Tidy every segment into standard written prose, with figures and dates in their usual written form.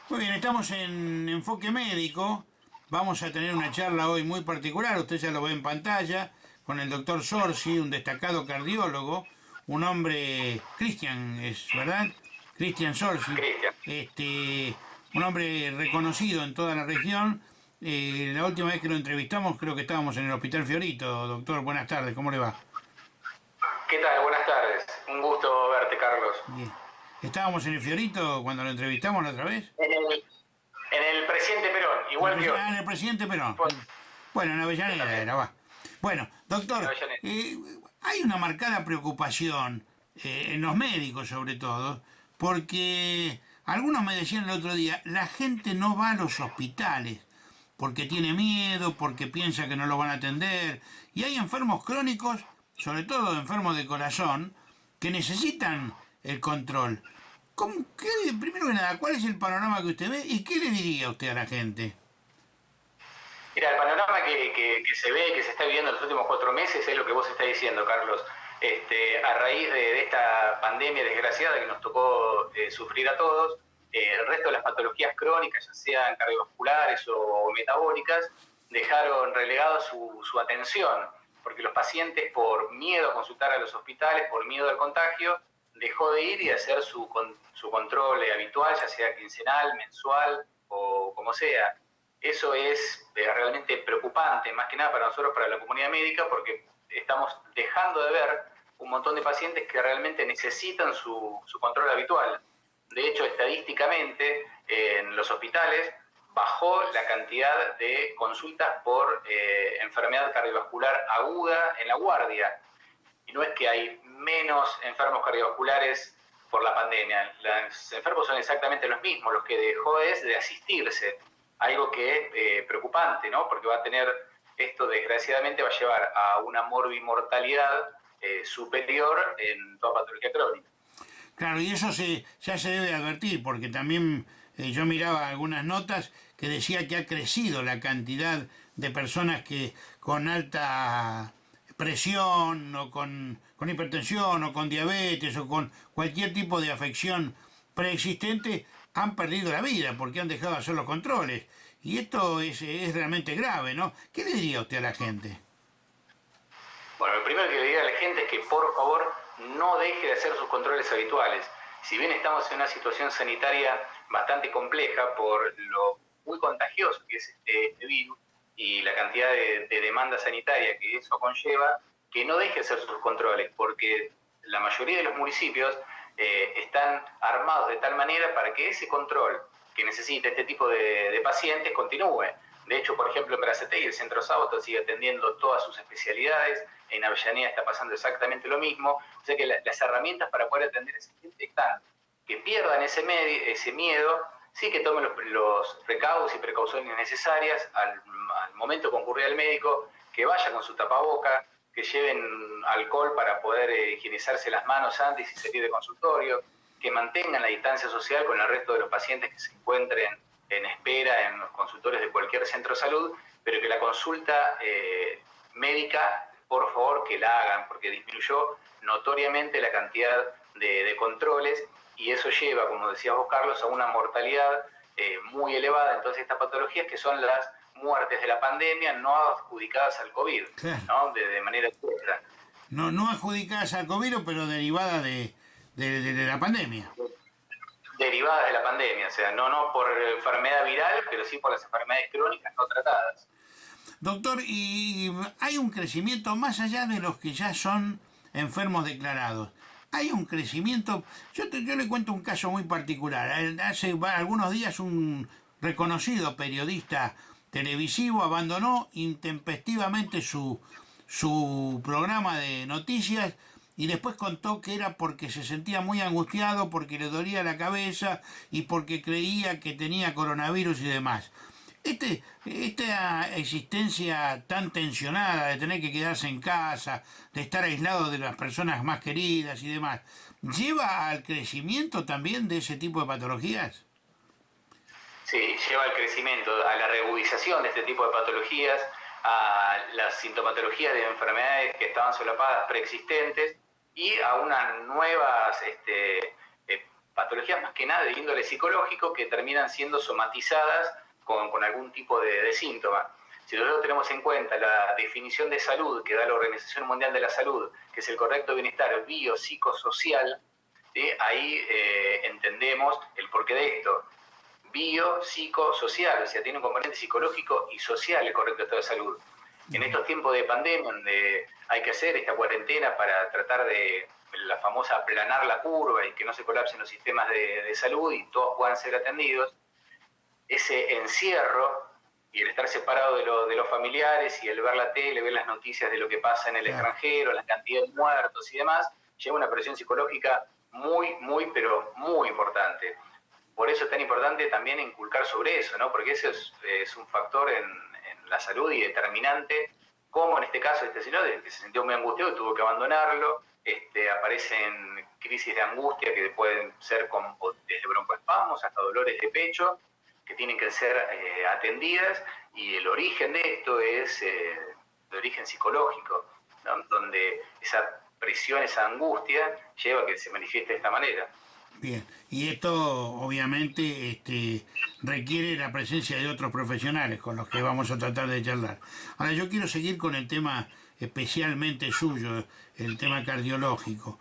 Muy bien, estamos en Enfoque Médico. Vamos a tener una charla hoy muy particular, usted ya lo ve en pantalla, con el doctor Sorsi, un destacado cardiólogo, un hombre, Cristian, es verdad, Cristian Sorsi, Cristian, un hombre reconocido en toda la región. La última vez que lo entrevistamos creo que estábamos en el Hospital Fiorito. Doctor, buenas tardes, ¿cómo le va? ¿qué tal? Buenas tardes. Un gusto verte, Carlos. Bien. ¿Estábamos en el Fiorito cuando lo entrevistamos la otra vez? En el presidente Perón, igual que hoy. En el presidente Perón. Pues, Bueno, en yo Avellaneda también, era, va. Bueno, en doctor, Avellaneda. hay una marcada preocupación, en los médicos sobre todo, porque algunos me decían el otro día, la gente no va a los hospitales porque tiene miedo, porque piensa que no lo van a atender, y hay enfermos crónicos, sobre todo enfermos de corazón, que necesitan el control. Primero que nada, ¿cuál es el panorama que usted ve y qué le diría usted a la gente? Mira, el panorama que se ve, que se está viviendo en los últimos 4 meses es lo que vos estás diciendo, Carlos. A raíz de esta pandemia desgraciada que nos tocó sufrir a todos, el resto de las patologías crónicas, ya sean cardiovasculares o metabólicas, dejaron relegada su atención, porque los pacientes, por miedo a consultar a los hospitales, por miedo al contagio, dejó de ir y hacer su control habitual, ya sea quincenal, mensual o como sea. Eso es realmente preocupante, más que nada para nosotros, para la comunidad médica, porque estamos dejando de ver un montón de pacientes que realmente necesitan su control habitual. De hecho, estadísticamente, en los hospitales bajó la cantidad de consultas por enfermedad cardiovascular aguda en la guardia. Y no es que hay menos enfermos cardiovasculares por la pandemia, los enfermos son exactamente los mismos, lo que dejó es de asistirse, algo que es preocupante, ¿no? Porque va a tener, esto desgraciadamente va a llevar a una morbimortalidad superior en toda patología crónica. Claro, y eso ya se debe advertir, porque también yo miraba algunas notas que decía que ha crecido la cantidad de personas que con alta presión o con hipertensión o con diabetes o con cualquier tipo de afección preexistente han perdido la vida porque han dejado de hacer los controles. Y esto es realmente grave, ¿no? ¿Qué le diría usted a la gente? Bueno, lo primero que le diría a la gente es que por favor no deje de hacer sus controles habituales. Si bien estamos en una situación sanitaria bastante compleja por lo muy contagioso que es este virus y la cantidad de demanda sanitaria que eso conlleva, que no deje de hacer sus controles, porque la mayoría de los municipios están armados de tal manera para que ese control que necesita este tipo de pacientes continúe. De hecho, por ejemplo, en Berazategui el Centro Sábato sigue atendiendo todas sus especialidades, en Avellaneda está pasando exactamente lo mismo, o sea que las herramientas para poder atender a ese gente están. Que pierdan ese miedo, sí que tomen los recaudos y precauciones necesarias al momento de concurrir al médico, que vaya con su tapaboca, que lleven alcohol para poder higienizarse las manos antes y salir de consultorio, que mantengan la distancia social con el resto de los pacientes que se encuentren en espera en los consultorios de cualquier centro de salud, pero que la consulta médica, por favor, que la hagan, porque disminuyó notoriamente la cantidad de controles y eso lleva, como decías vos, Carlos, a una mortalidad muy elevada. Entonces, estas patologías que son las muertes de la pandemia no adjudicadas al COVID, Claro. ¿no? De manera directa. No, no adjudicadas al COVID, pero derivadas de la pandemia. Derivadas de la pandemia, o sea, no por enfermedad viral, pero sí por las enfermedades crónicas no tratadas. Doctor, y hay un crecimiento más allá de los que ya son enfermos declarados. Hay un crecimiento. Yo le cuento un caso muy particular. Hace algunos días un reconocido periodista televisivo abandonó intempestivamente su programa de noticias y después contó que era porque se sentía muy angustiado, porque le dolía la cabeza y porque creía que tenía coronavirus y demás. Esta existencia tan tensionada de tener que quedarse en casa, de estar aislado de las personas más queridas y demás, ¿lleva al crecimiento también de ese tipo de patologías? Sí, lleva al crecimiento, a la reagudización de este tipo de patologías, a las sintomatologías de enfermedades que estaban solapadas preexistentes y a unas nuevas patologías más que nada de índole psicológico que terminan siendo somatizadas con algún tipo de síntoma. Si nosotros tenemos en cuenta la definición de salud que da la Organización Mundial de la Salud, que es el correcto bienestar biopsicosocial, ¿sí? Ahí entendemos el porqué de esto. Biopsicosocial, o sea, tiene un componente psicológico y social el correcto estado de salud. En estos tiempos de pandemia, donde hay que hacer esta cuarentena para tratar de la famosa aplanar la curva y que no se colapsen los sistemas de salud y todos puedan ser atendidos, ese encierro y el estar separado de los familiares y el ver la tele, ver las noticias de lo que pasa en el extranjero, la cantidad de muertos y demás, lleva una presión psicológica pero muy importante. Por eso es tan importante también inculcar sobre eso, ¿no? Porque ese es un factor en la salud y determinante, como en este caso este señor, que se sintió muy angustiado y tuvo que abandonarlo. Aparecen crisis de angustia que pueden ser desde broncoespasmos hasta dolores de pecho, que tienen que ser atendidas, y el origen de esto es de origen psicológico, ¿no? Donde esa presión, esa angustia, lleva a que se manifieste de esta manera. Bien, y esto obviamente requiere la presencia de otros profesionales con los que vamos a tratar de charlar. Ahora yo quiero seguir con el tema especialmente suyo, el tema cardiológico.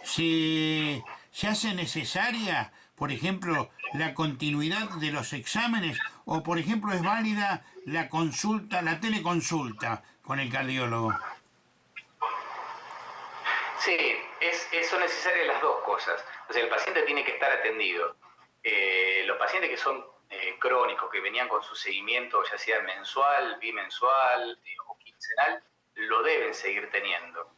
¿Se hace necesaria, por ejemplo, la continuidad de los exámenes o, por ejemplo, es válida la consulta, la teleconsulta con el cardiólogo? Sí, son necesarias las dos cosas. O sea, el paciente tiene que estar atendido. Los pacientes que son crónicos, que venían con su seguimiento, ya sea mensual, bimensual o quincenal, lo deben seguir teniendo.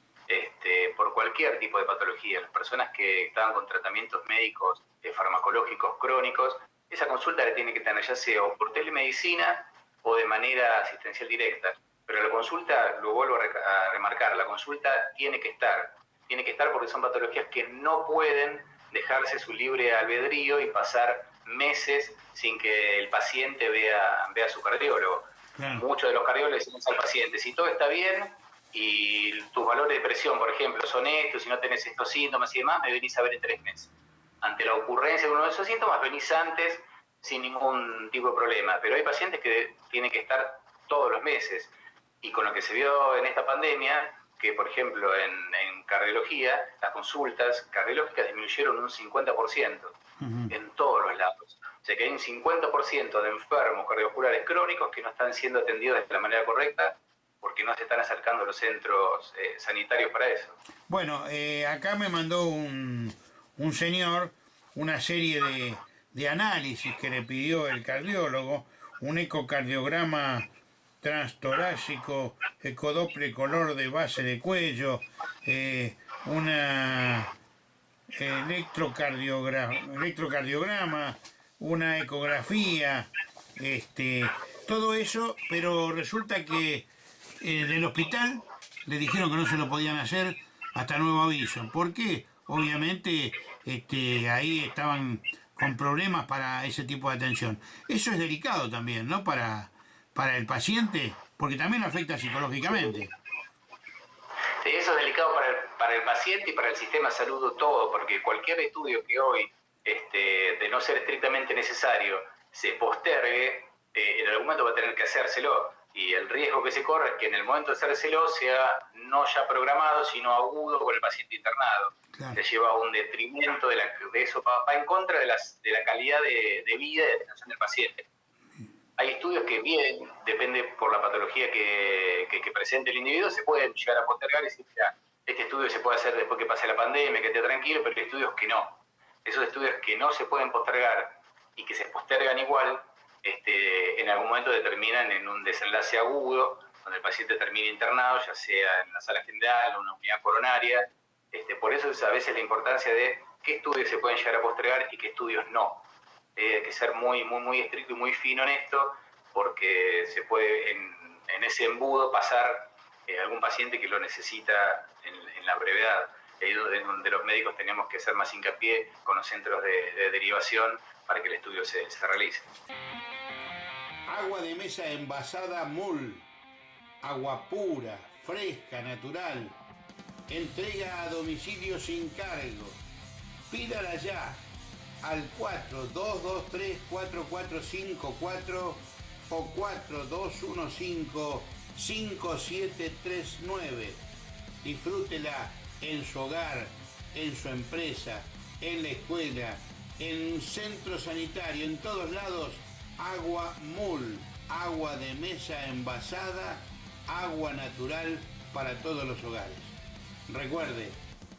Por cualquier tipo de patología. Las personas que estaban con tratamientos médicos farmacológicos crónicos, esa consulta la tiene que tener ya sea o por telemedicina o de manera asistencial directa. Pero la consulta, lo vuelvo a remarcar, la consulta tiene que estar porque son patologías que no pueden dejarse su libre albedrío y pasar meses sin que el paciente vea a su cardiólogo. Claro. Muchos de los cardiólogos dicen al paciente, si todo está bien y tus valores de presión, por ejemplo, son estos, si no tenés estos síntomas y demás, me venís a ver en 3 meses. Ante la ocurrencia de uno de esos síntomas, venís antes sin ningún tipo de problema. Pero hay pacientes que tienen que estar todos los meses. Y con lo que se vio en esta pandemia, que por ejemplo en cardiología, las consultas cardiológicas disminuyeron un 50% en todos los lados. O sea que hay un 50% de enfermos cardiovasculares crónicos que no están siendo atendidos de la manera correcta porque no se están acercando a los centros sanitarios para eso. Bueno, acá me mandó un señor una serie de análisis que le pidió el cardiólogo, un ecocardiograma transtorácico, ecodople color de base de cuello, una electrocardiograma, una ecografía, todo eso, pero resulta que del hospital le dijeron que no se lo podían hacer hasta nuevo aviso. ¿Por qué? Obviamente ahí estaban con problemas para ese tipo de atención. Eso es delicado también, ¿no? Para el paciente, porque también afecta psicológicamente. Sí, eso es delicado para el paciente y para el sistema de salud todo, porque cualquier estudio que hoy, de no ser estrictamente necesario, se postergue, en algún momento va a tener que hacérselo. Y el riesgo que se corre es que en el momento de hacérselo sea no ya programado, sino agudo con el paciente internado. Claro. Se lleva a un detrimento de eso, va en contra de la calidad de vida y de atención del paciente. Hay estudios que bien, depende por la patología que presente el individuo, se pueden llegar a postergar y decir, mira, este estudio se puede hacer después que pase la pandemia, que esté tranquilo, pero hay estudios que no. Esos estudios que no se pueden postergar y que se postergan igual, en algún momento determinan en un desenlace agudo, donde el paciente termina internado, ya sea en la sala general o una unidad coronaria. Por eso es a veces la importancia de qué estudios se pueden llegar a postergar y qué estudios no. Hay que ser muy estricto y muy fino en esto, porque se puede en ese embudo pasar algún paciente que lo necesita en la brevedad. Ahí es donde los médicos tenemos que hacer más hincapié con los centros de derivación para que el estudio se realice. Agua de mesa envasada MUL, agua pura, fresca, natural, entrega a domicilio sin cargo. Pídala ya al 4223-4454 o 4215-5739. Disfrútela en su hogar, en su empresa, en la escuela, en un centro sanitario, en todos lados. Agua MUL, agua de mesa envasada, agua natural para todos los hogares. Recuerde,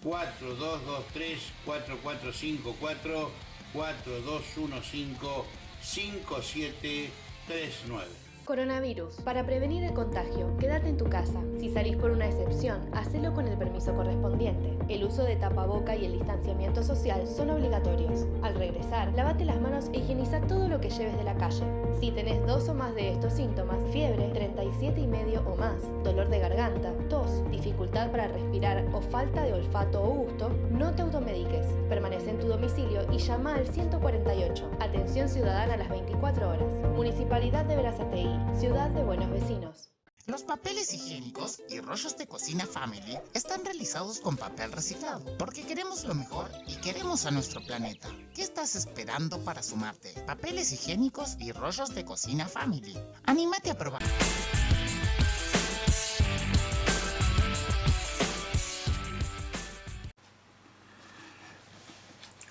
4223-4454, 4215-5739. Coronavirus. Para prevenir el contagio, quédate en tu casa. Si salís por una excepción, hacelo con el permiso correspondiente. El uso de tapaboca y el distanciamiento social son obligatorios. Al regresar, lávate las manos e higieniza todo lo que lleves de la calle. Si tenés 2 o más de estos síntomas, fiebre, 37,5 o más, dolor de garganta, tos, dificultad para respirar o falta de olfato o gusto, no te automediques. Permanece en tu domicilio y llama al 148. Atención ciudadana a las 24 horas. Municipalidad de Berazategui. Ciudad de buenos vecinos. Los papeles higiénicos y rollos de cocina Family están realizados con papel reciclado, porque queremos lo mejor y queremos a nuestro planeta. ¿Qué estás esperando para sumarte? Papeles higiénicos y rollos de cocina Family. ¡Anímate a probar!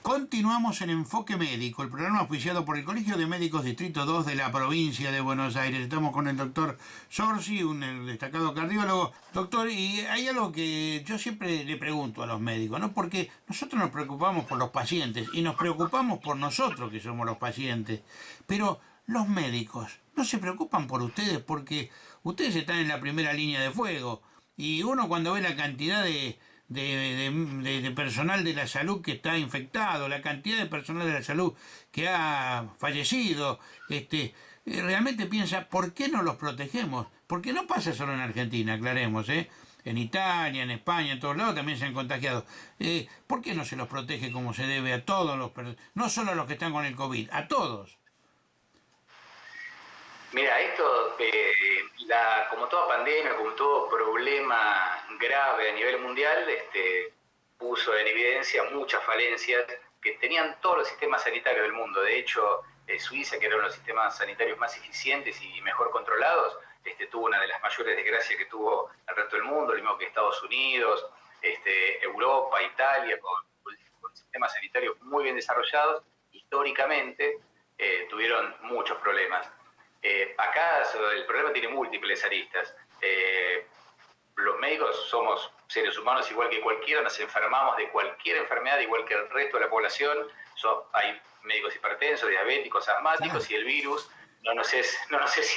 Continuamos en Enfoque Médico, el programa auspiciado por el Colegio de Médicos Distrito 2 de la provincia de Buenos Aires. Estamos con el doctor Zorzi, un destacado cardiólogo. Doctor, y hay algo que yo siempre le pregunto a los médicos, ¿no? Porque nosotros nos preocupamos por los pacientes y nos preocupamos por nosotros que somos los pacientes. Pero los médicos no se preocupan por ustedes porque ustedes están en la primera línea de fuego. Y uno cuando ve la cantidad de personal de la salud que está infectado, la cantidad de personal de la salud que ha fallecido, realmente piensa, ¿por qué no los protegemos? Porque no pasa solo en Argentina, aclaremos, en Italia, en España, en todos lados también se han contagiado. ¿Por qué no se los protege como se debe a todos los, no solo a los que están con el COVID, a todos? Mira, esto, como toda pandemia, como todo problema grave a nivel mundial, puso en evidencia muchas falencias que tenían todos los sistemas sanitarios del mundo. De hecho, Suiza, que era uno de los sistemas sanitarios más eficientes y mejor controlados, tuvo una de las mayores desgracias que tuvo el resto del mundo, lo mismo que Estados Unidos, Europa, Italia, con sistemas sanitarios muy bien desarrollados, históricamente tuvieron muchos problemas. Acá el problema tiene múltiples aristas. Los médicos somos seres humanos igual que cualquiera, nos enfermamos de cualquier enfermedad igual que el resto de la población. Hay médicos hipertensos, diabéticos, asmáticos y el virus no nos es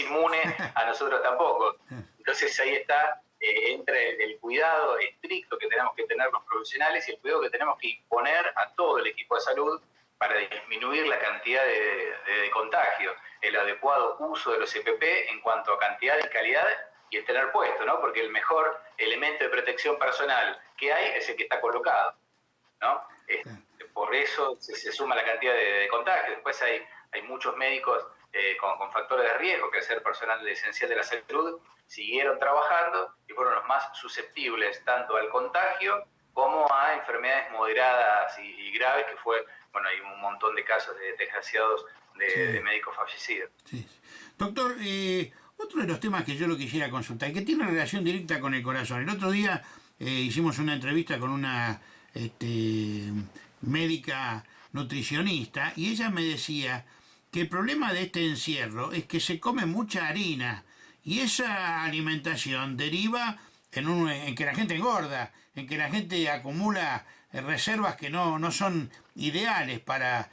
inmune, a nosotros tampoco. Entonces ahí está, entra el cuidado estricto que tenemos que tener los profesionales y el cuidado que tenemos que imponer a todo el equipo de salud para disminuir la cantidad de contagio, el adecuado uso de los EPP en cuanto a cantidad y calidad y el tener puesto, ¿no? Porque el mejor elemento de protección personal que hay es el que está colocado, ¿no? Por eso se suma la cantidad de contagios. Después hay muchos médicos con factores de riesgo, que al ser personal esencial de la salud, siguieron trabajando y fueron los más susceptibles tanto al contagio como a enfermedades moderadas y graves, que fue... Bueno, hay un montón de casos de desgraciados de médicos fallecidos. Sí. Doctor, otro de los temas que yo lo quisiera consultar, que tiene relación directa con el corazón. El otro día hicimos una entrevista con una médica nutricionista y ella me decía que el problema de este encierro es que se come mucha harina y esa alimentación deriva en que la gente engorda, en que la gente acumula reservas que no son ideales para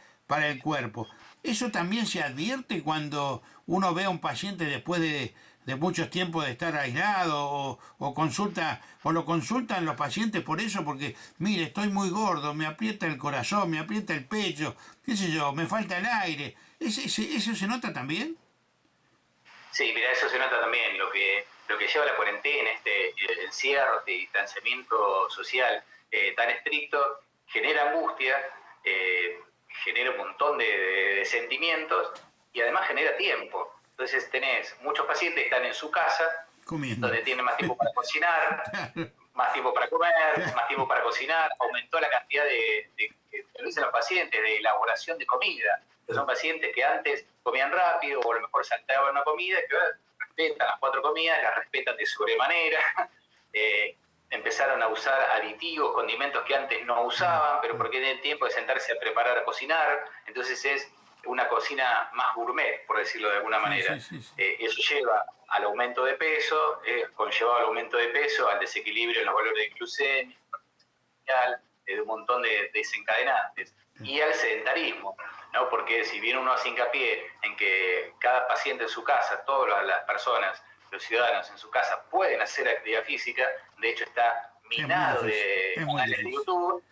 el cuerpo. ¿Eso también se advierte cuando uno ve a un paciente después de muchos tiempos de estar aislado o lo consultan los pacientes por eso? Porque, mire, estoy muy gordo, me aprieta el corazón, me aprieta el pecho, qué sé yo, me falta el aire. ¿Eso se nota también? Sí, mira, eso se nota también. Lo que lleva la cuarentena, encierro, distanciamiento social tan estricto, genera angustia, genera un montón de sentimientos y además genera tiempo. Entonces tenés muchos pacientes que están en su casa, comiendo, donde tienen más tiempo para cocinar, más tiempo para comer, más tiempo para cocinar, aumentó la cantidad de lo dicen los pacientes, de elaboración de comida. Que son pacientes que antes comían rápido o a lo mejor saltaban una comida, que ahora respetan las 4 comidas, las respetan de sobremanera. Empezaron a usar aditivos, condimentos que antes no usaban, pero porque tienen tiempo de sentarse a preparar, a cocinar. Entonces es una cocina más gourmet, por decirlo de alguna manera. Eso lleva al aumento de peso, conlleva al aumento de peso, al desequilibrio en los valores de glucemia, de un montón de desencadenantes, y al sedentarismo, ¿no? Porque si bien uno hace hincapié en que cada paciente en su casa, todas las personas, los ciudadanos en su casa pueden hacer actividad física, de hecho está minado de canales de YouTube,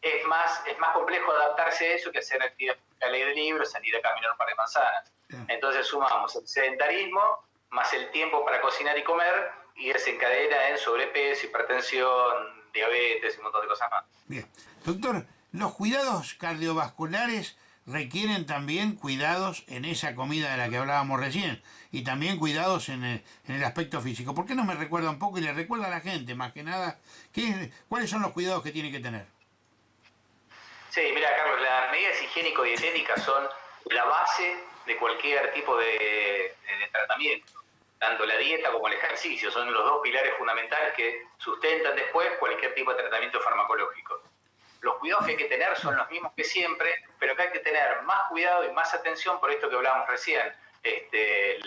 es más complejo adaptarse a eso que hacer actividad física al aire libre, salir a caminar un par de manzanas. Entonces sumamos el sedentarismo más el tiempo para cocinar y comer, y desencadena en sobrepeso, hipertensión, diabetes y un montón de cosas más. Bien. Doctor, los cuidados cardiovasculares requieren también cuidados en esa comida de la que hablábamos recién, y también cuidados en el aspecto físico. ¿Por qué no me recuerda un poco y le recuerda a la gente, más que nada, cuáles son los cuidados que tiene que tener? Sí, mira, Carlos, las medidas higiénico-dietéticas son la base de cualquier tipo de tratamiento. Tanto la dieta como el ejercicio son los 2 pilares fundamentales que sustentan después cualquier tipo de tratamiento farmacológico. Los cuidados que hay que tener son los mismos que siempre, pero que hay que tener más cuidado y más atención por esto que hablábamos recién.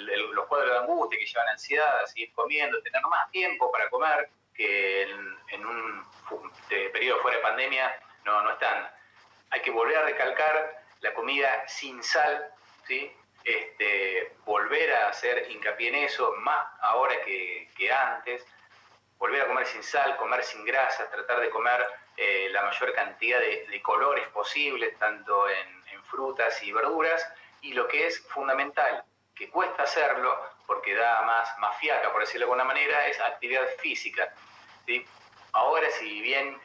Los cuadros de angustia que llevan ansiedad, a seguir comiendo, tener más tiempo para comer, que en un periodo fuera de pandemia no están. Hay que volver a recalcar la comida sin sal, ¿sí? Volver a hacer hincapié en eso, más ahora que antes, volver a comer sin sal, comer sin grasa, tratar de comer la mayor cantidad de colores posibles, tanto en frutas y verduras, y lo que es fundamental, que cuesta hacerlo, porque da más fiaca, por decirlo de alguna manera, es actividad física, ¿sí? Ahora, si bien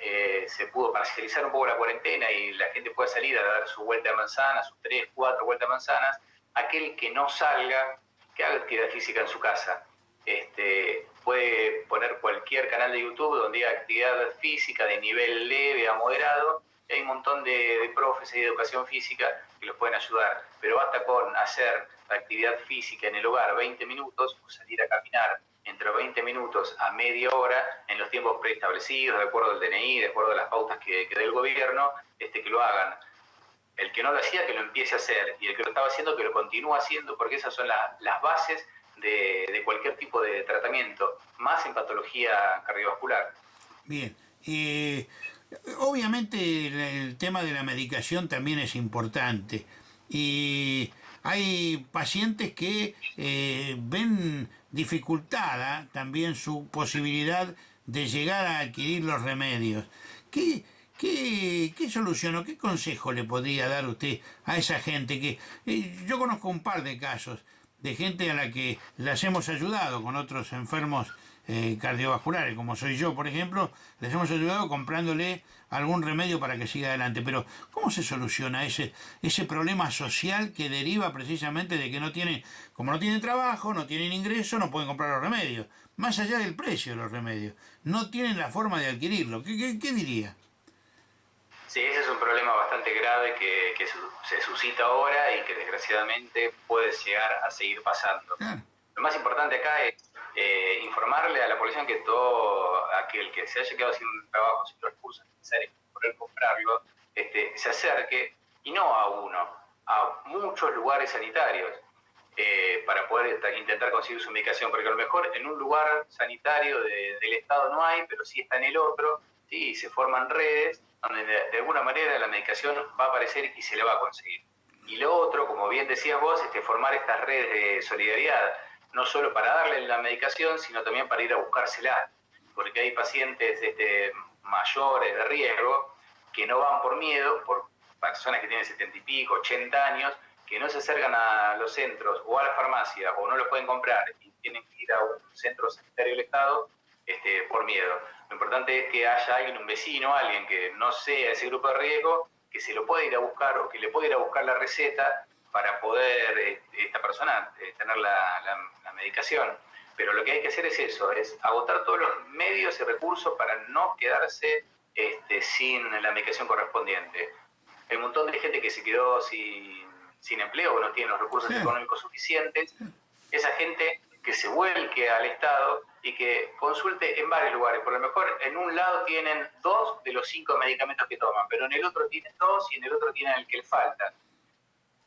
se pudo parcializar un poco la cuarentena y la gente puede salir a dar su vuelta de manzanas, sus 3, 4 vueltas de manzanas, aquel que no salga, que haga actividad física en su casa. Puede poner cualquier canal de YouTube donde haya actividad física de nivel leve a moderado, y hay un montón de profes de educación física que los pueden ayudar, pero basta con hacer actividad física en el hogar 20 minutos o salir a caminar entre 20 minutos a media hora en los tiempos preestablecidos, de acuerdo al DNI, de acuerdo a las pautas que dé el gobierno, que lo hagan. El que no lo hacía, que lo empiece a hacer, y el que lo estaba haciendo, que lo continúe haciendo, porque esas son las bases de cualquier tipo de tratamiento, más en patología cardiovascular. Bien. Obviamente el tema de la medicación también es importante, y hay pacientes que ven dificultada también su posibilidad de llegar a adquirir los remedios. ¿Qué solución o qué consejo le podría dar usted a esa gente que... yo conozco un par de casos de gente a la que las hemos ayudado con otros enfermos cardiovasculares, como soy yo, por ejemplo, les hemos ayudado comprándole algún remedio para que siga adelante. Pero, ¿cómo se soluciona ese problema social que deriva precisamente de que como no tienen trabajo, no tienen ingreso, no pueden comprar los remedios? Más allá del precio de los remedios, no tienen la forma de adquirirlo. ¿Qué diría? Sí, ese es un problema bastante grave que se suscita ahora y que desgraciadamente puede llegar a seguir pasando. Claro. Lo más importante acá es informarle a la población que todo aquel que se haya quedado sin trabajo, sin los recursos necesarios para poder comprarlo, se acerque, y no a uno, a muchos lugares sanitarios para poder intentar conseguir su medicación, porque a lo mejor en un lugar sanitario del Estado no hay, pero sí está en el otro, sí, se forman redes donde de alguna manera la medicación va a aparecer y se la va a conseguir. Y lo otro, como bien decías vos, formar estas redes de solidaridad, no solo para darle la medicación, sino también para ir a buscársela, porque hay pacientes mayores de riesgo que no van por miedo, por personas que tienen 70 y pico, 80 años, que no se acercan a los centros o a la farmacia o no los pueden comprar y tienen que ir a un centro sanitario del Estado por miedo. Lo importante es que haya alguien, un vecino, alguien que no sea ese grupo de riesgo, que se lo pueda ir a buscar o que le pueda ir a buscar la receta para poder esta persona tener la medicación. Pero lo que hay que hacer es eso, es agotar todos los medios y recursos para no quedarse sin la medicación correspondiente. Hay un montón de gente que se quedó sin empleo o no tiene los recursos económicos suficientes. Esa gente que se vuelque al Estado y que consulte en varios lugares. Por lo mejor en un lado tienen 2 de los 5 medicamentos que toman, pero en el otro tienen 2 y en el otro tienen el que les falta.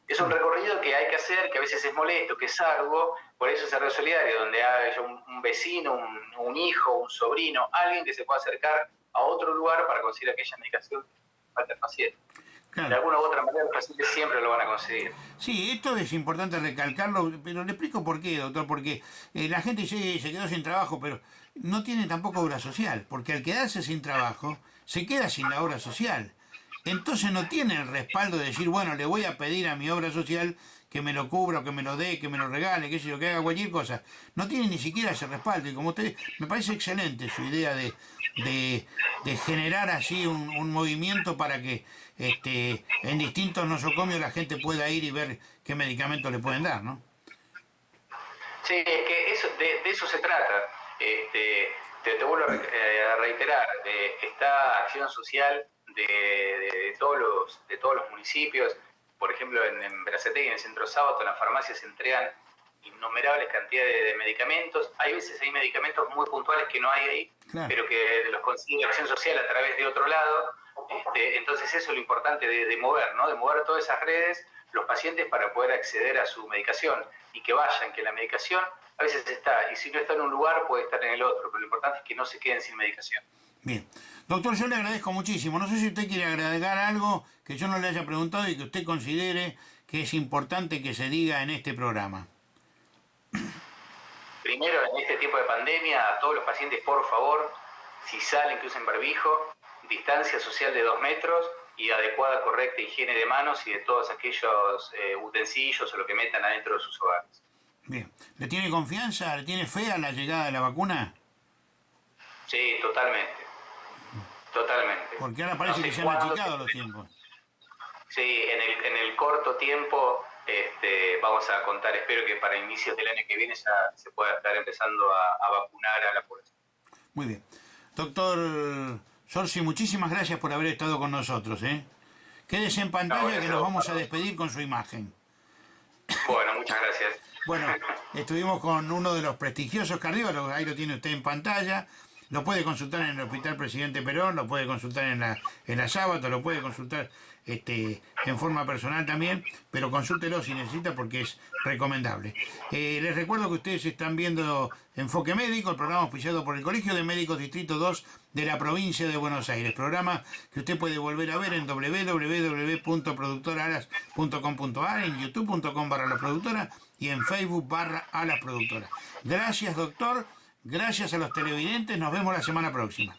Es un recorrido que hay que hacer, que a veces es molesto, que es arduo. Por eso esa red solidaria, donde haya un vecino, un hijo, un sobrino, alguien que se pueda acercar a otro lugar para conseguir aquella medicación que falta al paciente. Claro. De alguna u otra manera los pacientes siempre lo van a conseguir. Sí, esto es importante recalcarlo, pero le explico por qué, doctor, porque la gente se quedó sin trabajo, pero no tiene tampoco obra social, porque al quedarse sin trabajo, se queda sin la obra social. Entonces no tiene el respaldo de decir, bueno, le voy a pedir a mi obra social que me lo cubra, o que me lo dé, que me lo regale, qué sé yo, que haga cualquier cosa. No tiene ni siquiera ese respaldo. Y como usted, me parece excelente su idea de generar así un movimiento para que en distintos nosocomios la gente pueda ir y ver qué medicamentos le pueden dar, ¿no? Sí, es que de eso se trata. Te vuelvo a reiterar, esta acción social de todos los municipios. Por ejemplo, en Berazategui, en el Centro Sábato, en las farmacias se entregan innumerables cantidades de medicamentos. Hay veces hay medicamentos muy puntuales que no hay ahí, claro, pero que los consigue la acción social a través de otro lado. Entonces eso es lo importante de mover, ¿no? De mover todas esas redes, los pacientes, para poder acceder a su medicación y que vayan, que la medicación a veces está, y si no está en un lugar puede estar en el otro, pero lo importante es que no se queden sin medicación. Bien. Doctor, yo le agradezco muchísimo. No sé si usted quiere agregar algo que yo no le haya preguntado y que usted considere que es importante que se diga en este programa. Primero, en este tiempo de pandemia, a todos los pacientes, por favor, si salen, que usen barbijo, distancia social de 2 metros y adecuada, correcta higiene de manos y de todos aquellos utensilios o lo que metan adentro de sus hogares. Bien. ¿Le tiene confianza, le tiene fe a la llegada de la vacuna? Sí, totalmente. Totalmente. Porque ahora parece que se han achicado los tiempos. Sí, en el corto tiempo vamos a contar, espero que para inicios del año que viene ya se pueda estar empezando a vacunar a la población. Muy bien. Doctor Zorzi, muchísimas gracias por haber estado con nosotros. Quédese en pantalla, que nos vamos a despedir con su imagen. Bueno, muchas gracias. Bueno, estuvimos con uno de los prestigiosos cardiólogos, ahí lo tiene usted en pantalla. Lo puede consultar en el Hospital Presidente Perón, lo puede consultar en la Sábato, lo puede consultar en forma personal también, pero consúltelo si necesita porque es recomendable. Les recuerdo que ustedes están viendo Enfoque Médico, el programa auspiciado por el Colegio de Médicos Distrito 2 de la provincia de Buenos Aires. Programa que usted puede volver a ver en www.productoralas.com.ar, en youtube.com/laproductora y en Facebook/alaproductora. Gracias, doctor. Gracias a los televidentes, nos vemos la semana próxima.